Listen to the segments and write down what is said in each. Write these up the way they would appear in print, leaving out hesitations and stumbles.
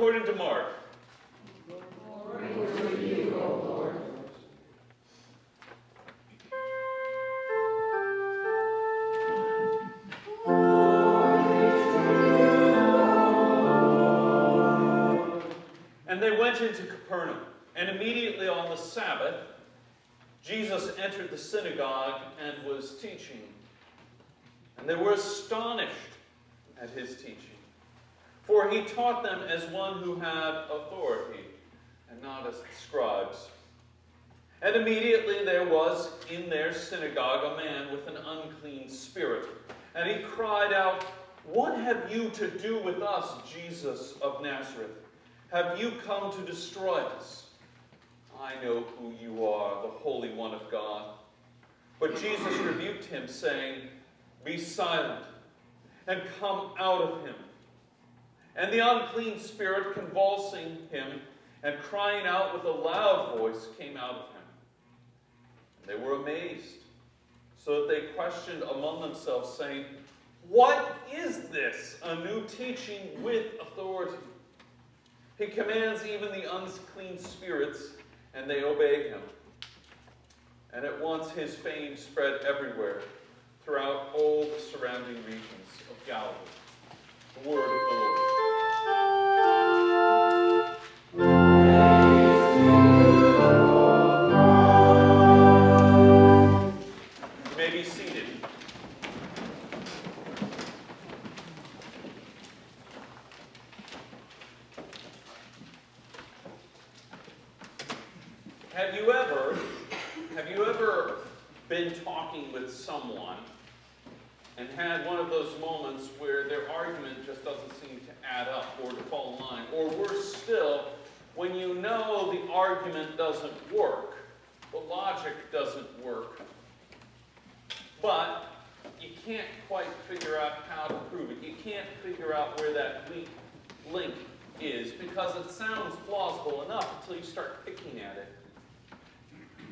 according to Mark. Glory to you, O Lord. And they went into Capernaum, and immediately on the Sabbath, Jesus entered the synagogue and was teaching. And they were astonished at his teaching, for he taught them as one who had authority, and not as the scribes. And immediately there was in their synagogue a man with an unclean spirit, and he cried out, "What have you to do with us, Jesus of Nazareth? Have you come to destroy us? I know who you are, the Holy One of God." But Jesus rebuked him, saying, "Be silent, and come out of him." And the unclean spirit, convulsing him, and crying out with a loud voice, came out of him. And they were amazed, so that they questioned among themselves, saying, "What is this? A new teaching with authority. He commands even the unclean spirits, and they obey him." And at once his fame spread everywhere, throughout all the surrounding regions of Galilee. The word of the Lord. You may be seated. Have you ever been talking with someone and had one of those moments where their argument just doesn't seem to add up or to fall in line? Or worse still, when you know the argument doesn't work, the logic doesn't work, but you can't quite figure out how to prove it. You can't figure out where that weak link is because it sounds plausible enough until you start picking at it.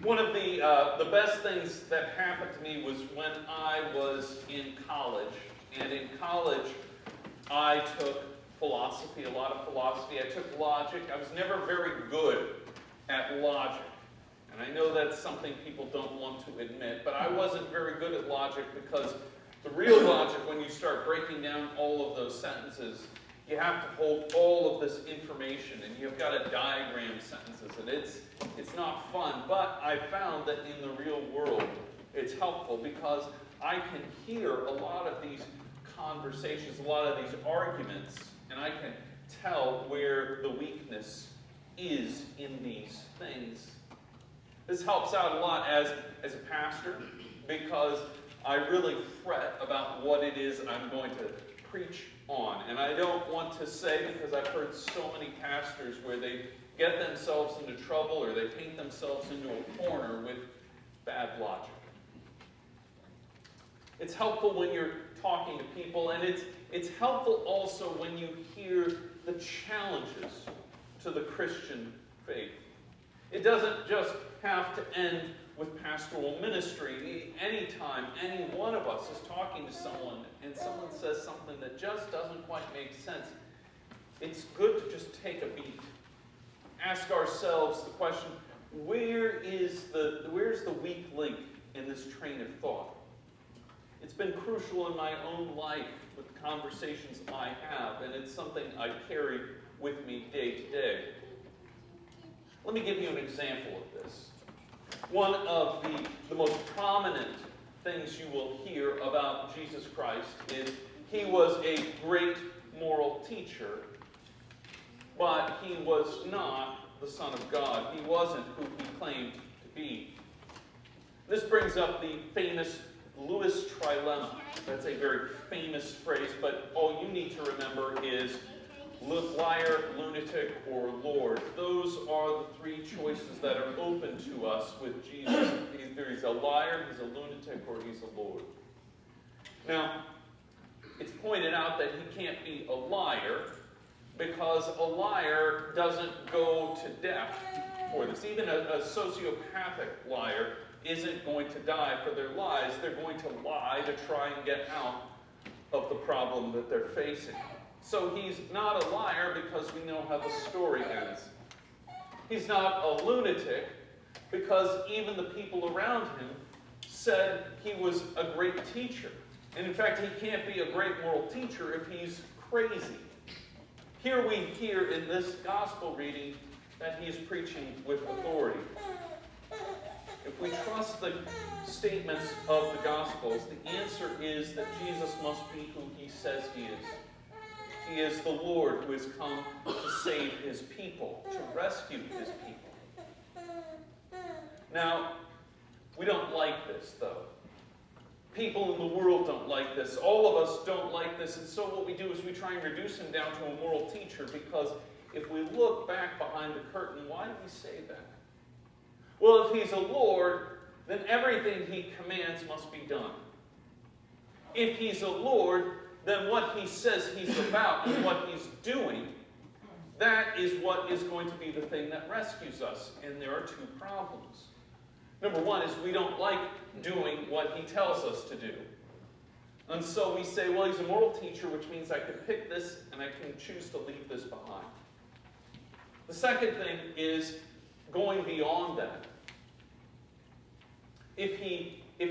One of the best things that happened to me was when I was in college. And in college, I took philosophy, a lot of philosophy. I took logic. I was never very good at logic. And I know that's something people don't want to admit, but I wasn't very good at logic because the real logic, when you start breaking down all of those sentences, you have to hold all of this information, and you've got to diagram sentences, and it's not fun. But I found that in the real world, it's helpful because I can hear a lot of these conversations, a lot of these arguments, and I can tell where the weakness is in these things. This helps out a lot as a pastor because I really fret about what it is I'm going to preach on. And I don't want to say, because I've heard so many pastors where they get themselves into trouble or they paint themselves into a corner with bad logic. It's helpful when you're talking to people, and it's helpful also when you hear the challenges to the Christian faith. It doesn't just have to end with pastoral ministry. Anytime any one of us is talking to someone and someone says something that just doesn't quite make sense, it's good to just take a beat. Ask ourselves the question, where's the weak link in this train of thought? It's been crucial in my own life with the conversations I have, and it's something I carry with me day to day. Let me give you an example of this. One of the most prominent things you will hear about Jesus Christ is he was a great moral teacher, but he was not the Son of God. He wasn't who he claimed to be. This brings up the famous Lewis trilemma. That's a very famous phrase, but all you need to remember is liar, lunatic, or Lord. Those are the three choices that are open to us with Jesus. Either he's a liar, he's a lunatic, or he's a Lord. Now, it's pointed out that he can't be a liar because a liar doesn't go to death for this. Even a sociopathic liar isn't going to die for their lies. They're going to lie to try and get out of the problem that they're facing. So he's not a liar because we know how the story ends. He's not a lunatic because even the people around him said he was a great teacher. And in fact, he can't be a great moral teacher if he's crazy. Here we hear in this gospel reading that he is preaching with authority. If we trust the statements of the Gospels, the answer is that Jesus must be who he says he is. He is the Lord who has come to save his people, to rescue his people. Now, we don't like this, though. People in the world don't like this. All of us don't like this. And so what we do is we try and reduce him down to a moral teacher, because if we look back behind the curtain, why do we say that? Well, if he's a Lord, then everything he commands must be done. If he's a Lord, then what he says he's about and what he's doing, that is what is going to be the thing that rescues us. And there are two problems. Number one is we don't like doing what he tells us to do. And so we say, well, he's a moral teacher, which means I can pick this and I can choose to leave this behind. The second thing is going beyond that. If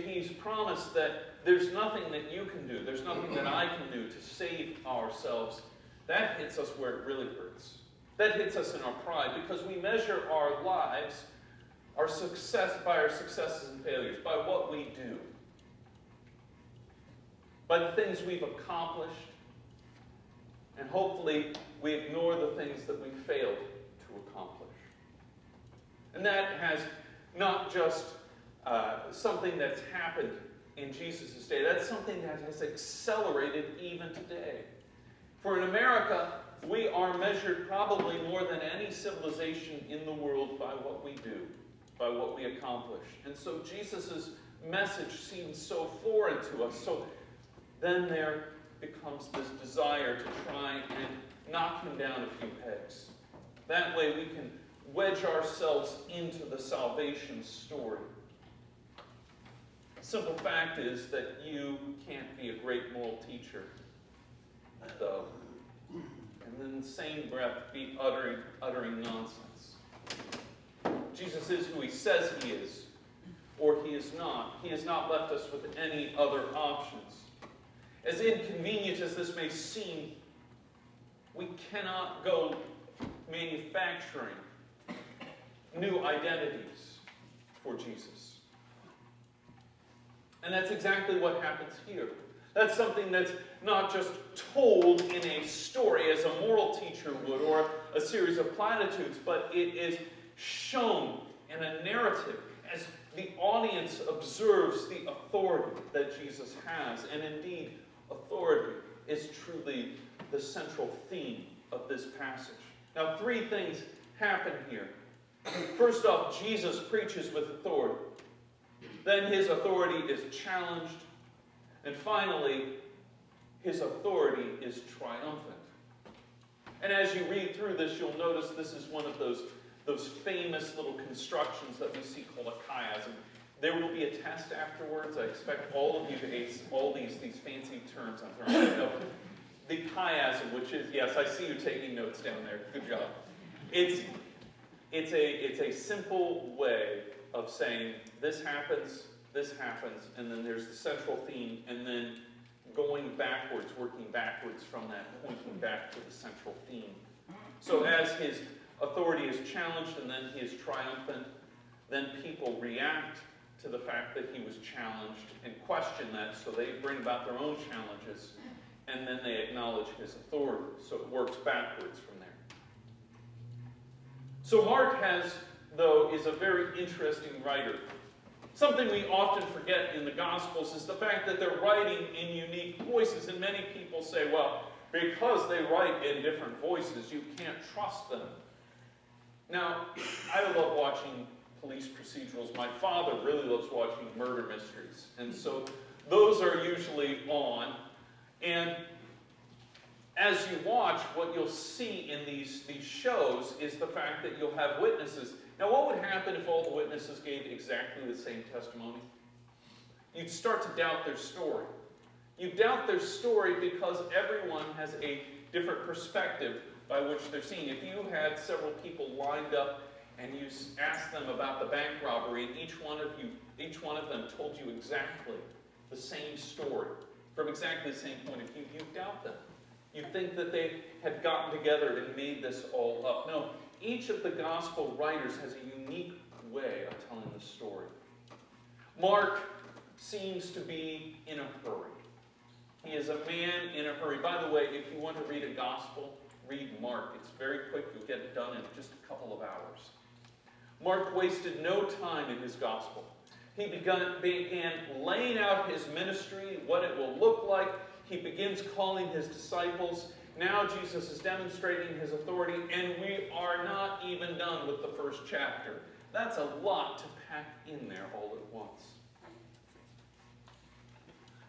he's promised that there's nothing that you can do, there's nothing that I can do to save ourselves, that hits us where it really hurts. That hits us in our pride, because we measure our lives, our success, by our successes and failures, by what we do, by the things we've accomplished, and hopefully we ignore the things that we failed to accomplish. And that has not just something that's happened in Jesus' day. That's something that has accelerated even today. For in America, we are measured probably more than any civilization in the world by what we do, by what we accomplish. And so Jesus' message seems so foreign to us. So then there becomes this desire to try and knock him down a few pegs. That way we can wedge ourselves into the salvation story. Simple fact is that you can't be a great moral teacher, though, and in the same breath be uttering nonsense. Jesus is who he says he is, or he is not. He has not left us with any other options. As inconvenient as this may seem, we cannot go manufacturing new identities for Jesus. And that's exactly what happens here. That's something that's not just told in a story as a moral teacher would, or a series of platitudes, but it is shown in a narrative as the audience observes the authority that Jesus has. And indeed, authority is truly the central theme of this passage. Now, three things happen here. First off, Jesus preaches with authority. Then his authority is challenged. And finally, his authority is triumphant. And as you read through this, you'll notice this is one of those famous little constructions that we see called a chiasm. There will be a test afterwards. I expect all of you to ace all these fancy terms I'm throwing out. The chiasm, which is, yes, I see you taking notes down there. Good job. It's a simple way of saying this happens, and then there's the central theme, and then going backwards, working backwards from that, pointing back to the central theme. So as his authority is challenged and then he is triumphant, then people react to the fact that he was challenged and question that, so they bring about their own challenges, and then they acknowledge his authority. So it works backwards from there. So Mark is a very interesting writer. Something we often forget in the Gospels is the fact that they're writing in unique voices. And many people say, well, because they write in different voices, you can't trust them. Now, I love watching police procedurals. My father really loves watching murder mysteries. And so those are usually on. And as you watch, what you'll see in these shows is the fact that you'll have witnesses. Now, what would happen if all the witnesses gave exactly the same testimony? You'd start to doubt their story. You doubt their story because everyone has a different perspective by which they're seeing. If you had several people lined up and you asked them about the bank robbery, and each one of them told you exactly the same story from exactly the same point of view, you doubt them. You think that they had gotten together and made this all up. No, each of the gospel writers has a unique way of telling the story. Mark seems to be in a hurry. He is a man in a hurry. By the way, if you want to read a gospel, read Mark. It's very quick. You'll get it done in just a couple of hours. Mark wasted no time in his gospel. He began laying out his ministry, what it will look like. He begins calling his disciples. Now Jesus is demonstrating his authority, and we are not even done with the first chapter. That's a lot to pack in there all at once.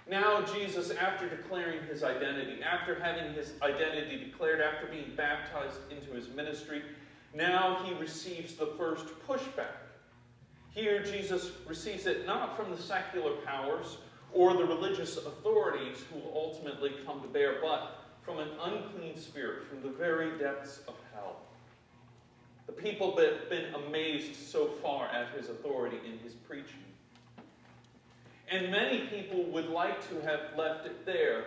Now Jesus, after declaring his identity, after having his identity declared, after being baptized into his ministry, now he receives the first pushback. Here Jesus receives it not from the secular powers or the religious authorities who will ultimately come to bear, but from an unclean spirit, from the very depths of hell. The people have been amazed so far at his authority in his preaching. And many people would like to have left it there.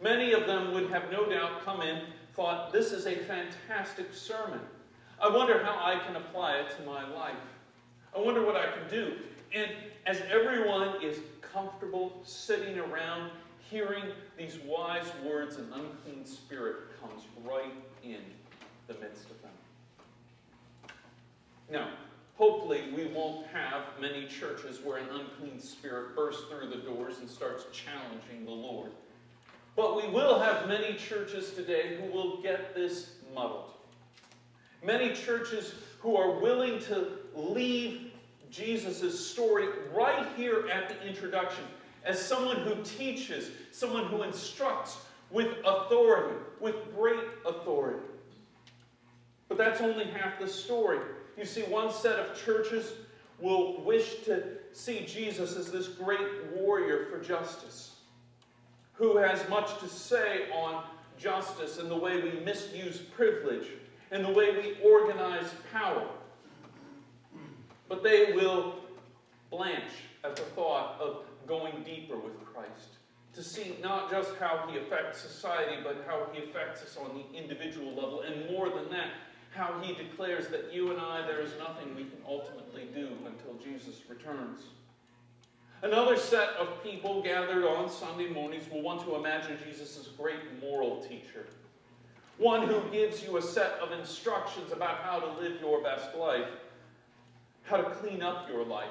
Many of them would have no doubt come in, thought, this is a fantastic sermon. I wonder how I can apply it to my life. I wonder what I can do. And as everyone is comfortable sitting around hearing these wise words, an unclean spirit comes right in the midst of them. Now, hopefully we won't have many churches where an unclean spirit bursts through the doors and starts challenging the Lord. But we will have many churches today who will get this muddled. Many churches who are willing to leave Jesus' story right here at the introduction as someone who teaches, someone who instructs with authority, with great authority. But that's only half the story. You see, one set of churches will wish to see Jesus as this great warrior for justice, who has much to say on justice and the way we misuse privilege and the way we organize power. But they will blanch at the thought of going deeper with Christ, to see not just how he affects society, but how he affects us on the individual level, and more than that, how he declares that you and I, there is nothing we can ultimately do until Jesus returns. Another set of people gathered on Sunday mornings will want to imagine Jesus as a great moral teacher, one who gives you a set of instructions about how to live your best life, how to clean up your life,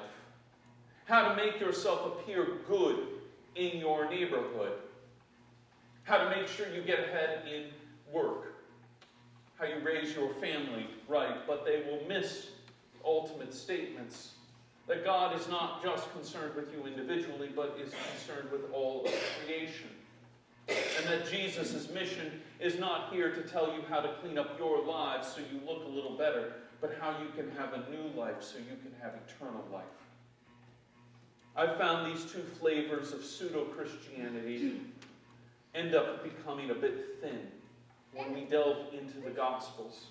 how to make yourself appear good in your neighborhood, how to make sure you get ahead in work, how you raise your family right. But they will miss ultimate statements that God is not just concerned with you individually, but is concerned with all of creation. And that Jesus' mission is not here to tell you how to clean up your lives so you look a little better, but how you can have a new life so you can have eternal life. I've found these two flavors of pseudo-Christianity end up becoming a bit thin when we delve into the Gospels.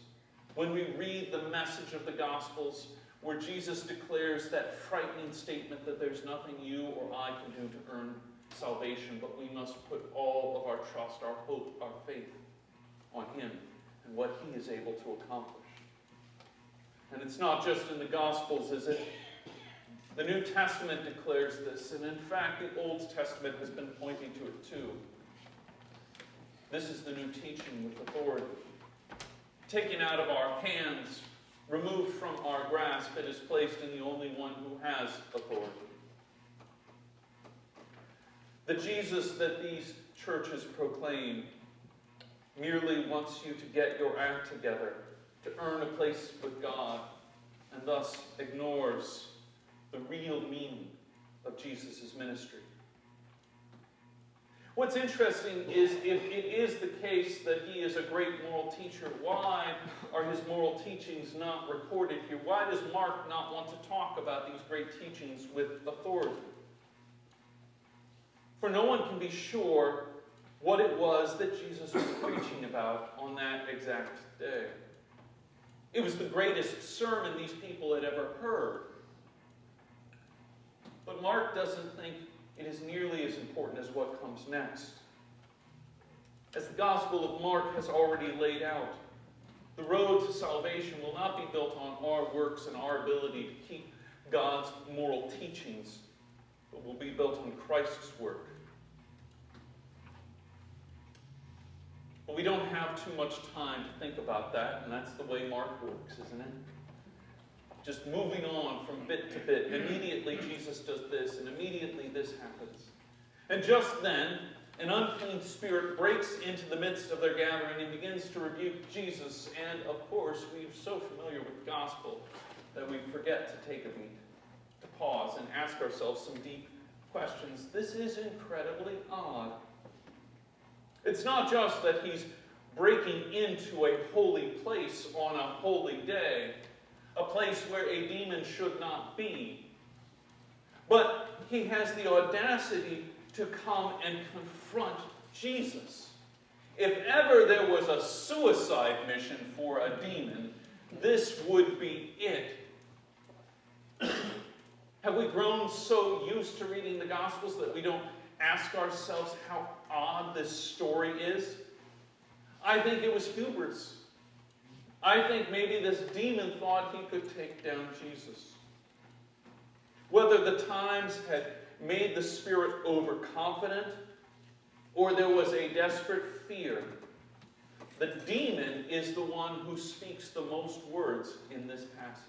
When we read the message of the Gospels, where Jesus declares that frightening statement that there's nothing you or I can do to earn salvation, but we must put all of our trust, our hope, our faith on him and what he is able to accomplish. And it's not just in the Gospels, is it? The New Testament declares this, and in fact, the Old Testament has been pointing to it too. This is the new teaching with authority. Taken out of our hands, removed from our grasp, it is placed in the only one who has authority. The Jesus that these churches proclaim merely wants you to get your act together, to earn a place with God, and thus ignores the real meaning of Jesus' ministry. What's interesting is, if it is the case that he is a great moral teacher, why are his moral teachings not recorded here? Why does Mark not want to talk about these great teachings with authority? For no one can be sure what it was that Jesus was preaching about on that exact day. It was the greatest sermon these people had ever heard. But Mark doesn't think it is nearly as important as what comes next. As the Gospel of Mark has already laid out, the road to salvation will not be built on our works and our ability to keep God's moral teachings, but will be built on Christ's work. But we don't have too much time to think about that, and that's the way Mark works, isn't it? Just moving on from bit to bit. Immediately Jesus does this, and immediately this happens. And just then, an unclean spirit breaks into the midst of their gathering and begins to rebuke Jesus. And of course, we're so familiar with the gospel that we forget to take a beat, to pause and ask ourselves some deep questions. This is incredibly odd. It's not just that he's breaking into a holy place on a holy day, a place where a demon should not be, but he has the audacity to come and confront Jesus. If ever there was a suicide mission for a demon, this would be it. Have we grown so used to reading the Gospels that we don't ask ourselves how odd this story is? I think it was hubris. I think maybe this demon thought he could take down Jesus. Whether the times had made the spirit overconfident or there was a desperate fear, the demon is the one who speaks the most words in this passage.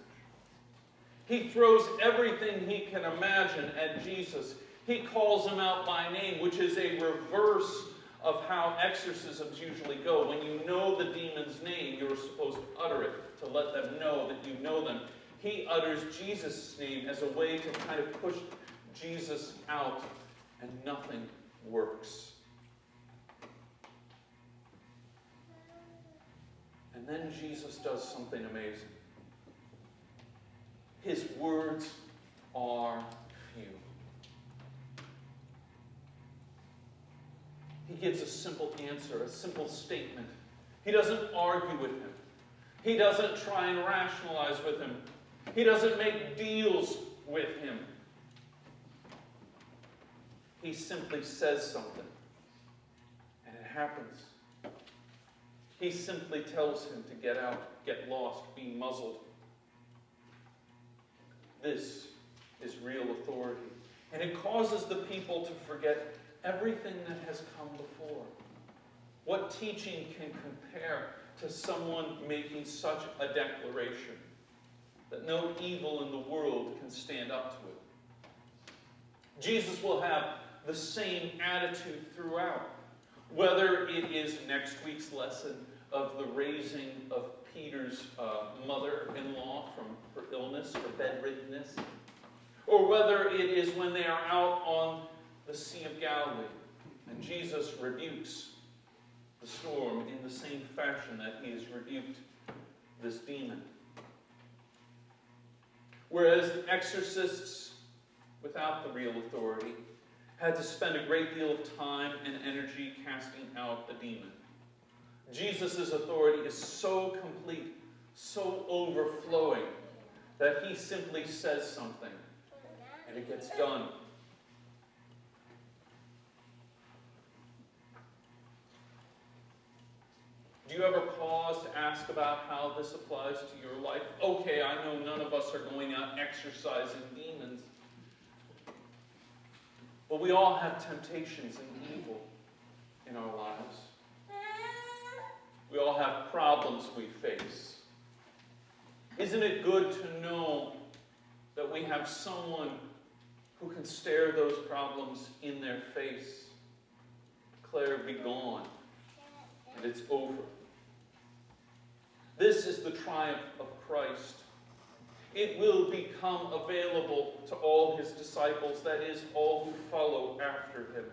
He throws everything he can imagine at Jesus. He calls him out by name, which is a reverse of how exorcisms usually go. When you know the demon's name, you're supposed to utter it to let them know that you know them. He utters Jesus' name as a way to kind of push Jesus out, and nothing works. And then Jesus does something amazing. His words are few. He gives a simple answer, a simple statement. He doesn't argue with him. He doesn't try and rationalize with him. He doesn't make deals with him. He simply says something, and it happens. He simply tells him to get out, get lost, be muzzled. This is real authority. And it causes the people to forget everything that has come before. What teaching can compare to someone making such a declaration that no evil in the world can stand up to it? Jesus will have the same attitude throughout. Whether it is next week's lesson of the raising of Peter's mother-in-law from her illness or bedriddenness, or whether it is when they are out on the Sea of Galilee and Jesus rebukes the storm in the same fashion that he has rebuked this demon. Whereas the exorcists, without the real authority, had to spend a great deal of time and energy casting out the demon. Jesus' authority is so complete, so overflowing, that he simply says something, and it gets done. Do you ever pause to ask about how this applies to your life? Okay, I know none of us are going out exorcising demons. But we all have temptations and evil in our lives. We all have problems we face. Isn't it good to know that we have someone who can stare those problems in their face, declare, "Be gone," and it's over? This is the triumph of Christ. It will become available to all his disciples, that is, all who follow after him.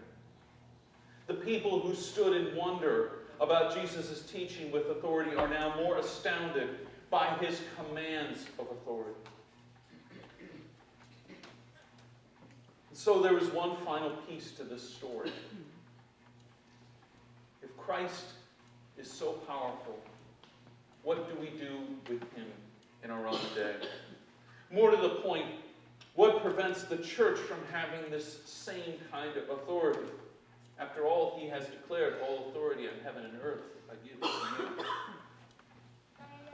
The people who stood in wonder about Jesus' teaching with authority are now more astounded by his commands of authority. So there is one final piece to this story. If Christ is so powerful, what do we do with him in our own day? More to the point, what prevents the church from having this same kind of authority? After all, he has declared all authority on heaven and earth, I give it to you.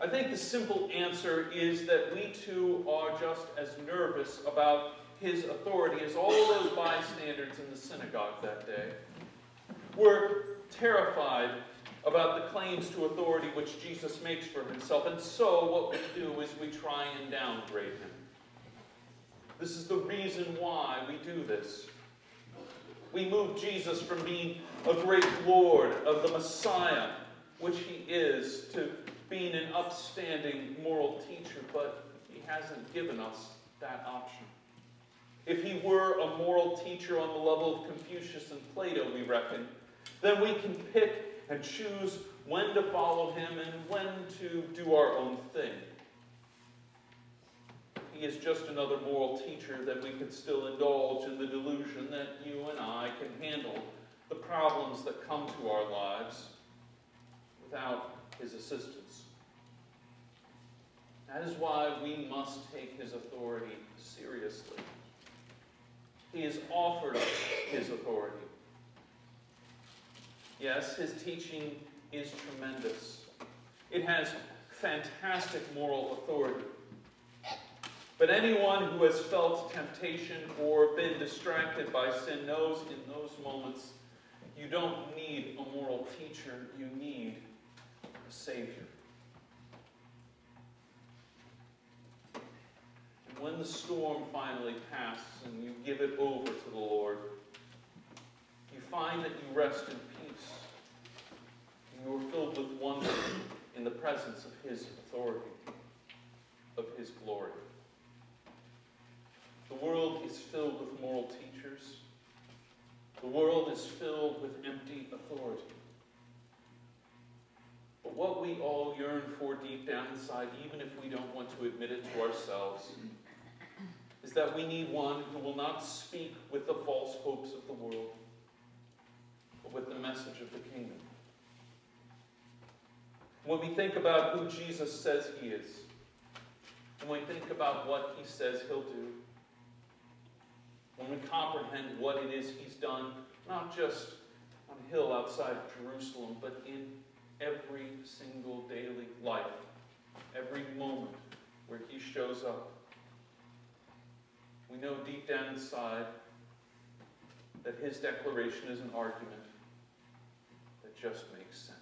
I think the simple answer is that we too are just as nervous about his authority as all those bystanders in the synagogue that day. We're terrified about the claims to authority which Jesus makes for himself, and so what we do is we try and downgrade him. This is the reason why we do this. We move Jesus from being a great Lord of the Messiah, which he is, to being an upstanding moral teacher, but he hasn't given us that option. If he were a moral teacher on the level of Confucius and Plato, we reckon, then we can pick and choose when to follow him and when to do our own thing. He is just another moral teacher that we can still indulge in the delusion that you and I can handle the problems that come to our lives without his assistance. That is why we must take his authority seriously. He has offered us his authority. Yes, his teaching is tremendous. It has fantastic moral authority. But anyone who has felt temptation or been distracted by sin knows in those moments you don't need a moral teacher, you need a Savior. And when the storm finally passes and you give it over to the Lord, you find that you rest in peace. And you are filled with wonder in the presence of his authority, of his glory. The world is filled with moral teachers. The world is filled with empty authority. But what we all yearn for deep down inside, even if we don't want to admit it to ourselves, is that we need one who will not speak with the false hopes of the world, but with the message of the kingdom. When we think about who Jesus says he is, when we think about what he says he'll do, when we comprehend what it is he's done, not just on a hill outside of Jerusalem, but in every single daily life, every moment where he shows up, we know deep down inside that his declaration is an argument that just makes sense.